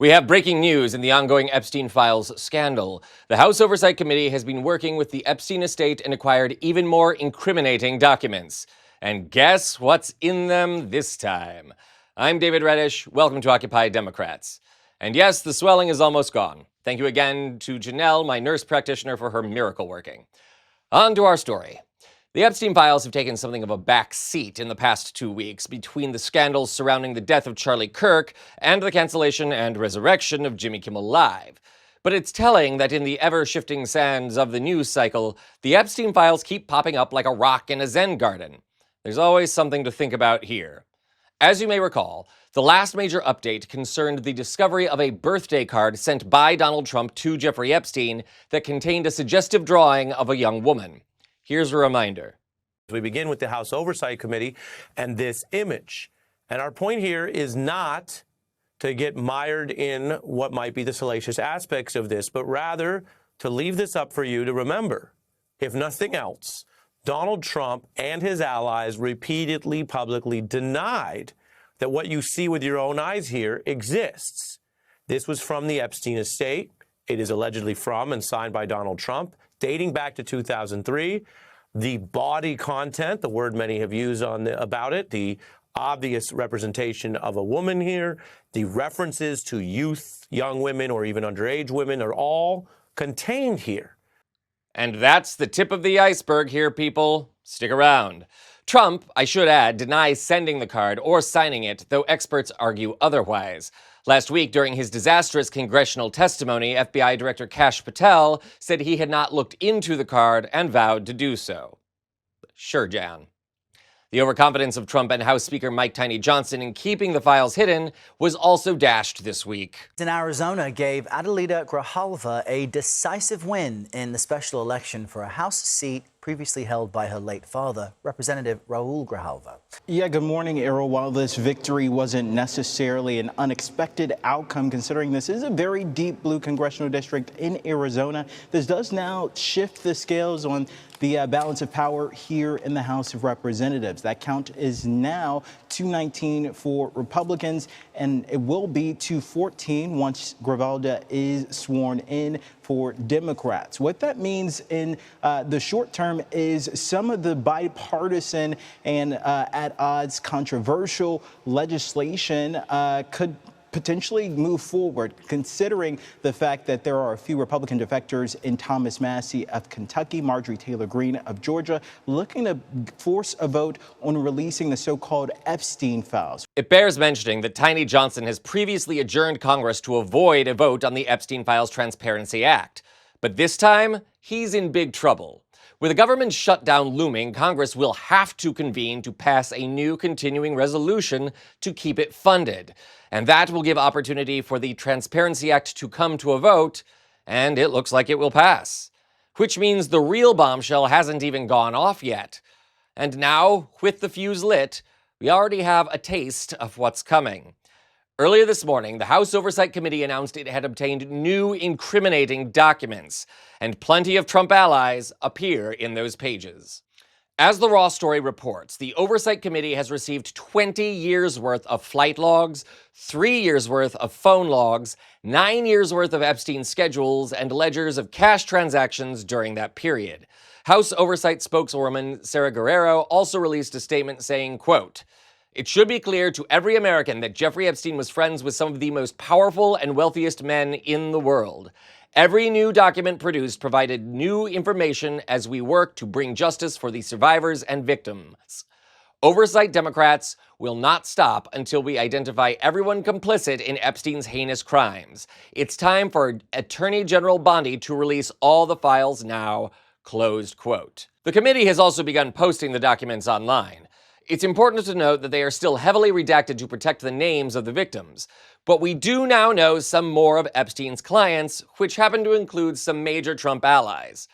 We have breaking news in the ongoing Epstein files scandal. The House Oversight Committee has been working with the Epstein estate and acquired even more incriminating documents. And guess what's in them this time? I'm David Reddish. Welcome to Occupy Democrats. And yes, the swelling is almost gone. Thank you again to Janelle, my nurse practitioner, for her miracle working. On to our story. The Epstein files have taken something of a back seat in the past 2 weeks between the scandals surrounding the death of Charlie Kirk and the cancellation and resurrection of Jimmy Kimmel Live. But it's telling that in the ever-shifting sands of the news cycle, the Epstein files keep popping up like a rock in a Zen garden. There's always something to think about here. As you may recall, the last major update concerned the discovery of a birthday card sent by Donald Trump to Jeffrey Epstein that contained a suggestive drawing of a young woman. Here's a reminder. We begin with the House Oversight Committee and this image. And our point here is not to get mired in what might be the salacious aspects of this, but rather to leave this up for you to remember. If nothing else, Donald Trump and his allies repeatedly publicly denied that what you see with your own eyes here exists. This was from the Epstein estate. It is allegedly from and signed by Donald Trump, dating back to 2003. The body content, the word many have used about it, the obvious representation of a woman here, the references to youth, young women, or even underage women are all contained here. And that's the tip of the iceberg here, people. Stick around. Trump, I should add, denies sending the card or signing it, though experts argue otherwise. Last week, during his disastrous congressional testimony, FBI Director Kash Patel said he had not looked into the card and vowed to do so. Sure, Jan. The overconfidence of Trump and House Speaker Mike Tiny Johnson in keeping the files hidden was also dashed this week. In Arizona gave Adelita Grijalva a decisive win in the special election for a House seat previously held by her late father, Representative Raul Grijalva. Yeah, good morning, Errol. While this victory wasn't necessarily an unexpected outcome, considering this is a very deep blue congressional district in Arizona, this does now shift the scales on the balance of power here in the House of Representatives. That count is now 219 for Republicans, and it will be 214 once Grijalva is sworn in for Democrats. What that means in the short term is some of the bipartisan and at odds controversial legislation could potentially move forward, considering the fact that there are a few Republican defectors in Thomas Massie of Kentucky, Marjorie Taylor Greene of Georgia, looking to force a vote on releasing the so-called Epstein files. It bears mentioning that Tiny Johnson has previously adjourned Congress to avoid a vote on the Epstein Files Transparency Act. But this time, he's in big trouble. With a government shutdown looming, Congress will have to convene to pass a new continuing resolution to keep it funded. And that will give opportunity for the Transparency Act to come to a vote, and it looks like it will pass. Which means the real bombshell hasn't even gone off yet. And now, with the fuse lit, we already have a taste of what's coming. Earlier this morning, the House Oversight Committee announced it had obtained new incriminating documents, and plenty of Trump allies appear in those pages. As the Raw story reports, the Oversight Committee has received 20 years' worth of flight logs, 3 years' worth of phone logs, 9 years' worth of Epstein schedules, and ledgers of cash transactions during that period. House Oversight spokeswoman Sarah Guerrero also released a statement saying, quote, "It should be clear to every American that Jeffrey Epstein was friends with some of the most powerful and wealthiest men in the world. Every new document produced provided new information as we work to bring justice for the survivors and victims. Oversight Democrats will not stop until we identify everyone complicit in Epstein's heinous crimes. It's time for Attorney General Bondi to release all the files now," closed quote. The committee has also begun posting the documents online. It's important to note that they are still heavily redacted to protect the names of the victims. But we do now know some more of Epstein's clients, which happen to include some major Trump allies.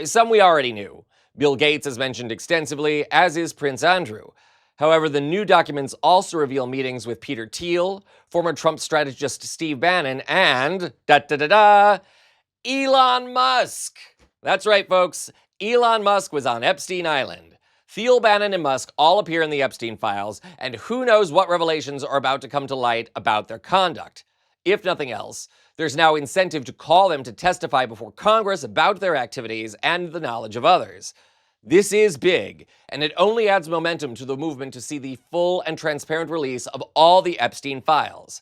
Some we already knew. Bill Gates is mentioned extensively, as is Prince Andrew. However, the new documents also reveal meetings with Peter Thiel, former Trump strategist Steve Bannon, and Elon Musk. That's right, folks. Elon Musk was on Epstein Island. Thiel, Bannon, and Musk all appear in the Epstein files, and who knows what revelations are about to come to light about their conduct. If nothing else, there's now incentive to call them to testify before Congress about their activities and the knowledge of others. This is big, and it only adds momentum to the movement to see the full and transparent release of all the Epstein files.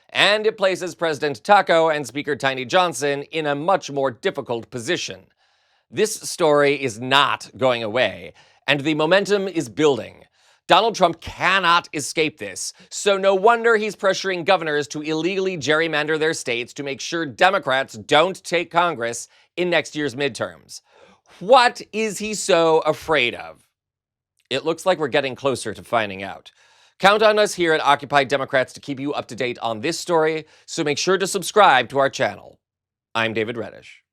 And it places President Taco and Speaker Tiny Johnson in a much more difficult position. This story is not going away, and the momentum is building. Donald Trump cannot escape this, so no wonder he's pressuring governors to illegally gerrymander their states to make sure Democrats don't take Congress in next year's midterms. What is he so afraid of? It looks like we're getting closer to finding out. Count on us here at Occupy Democrats to keep you up to date on this story, so make sure to subscribe to our channel. I'm David Reddish.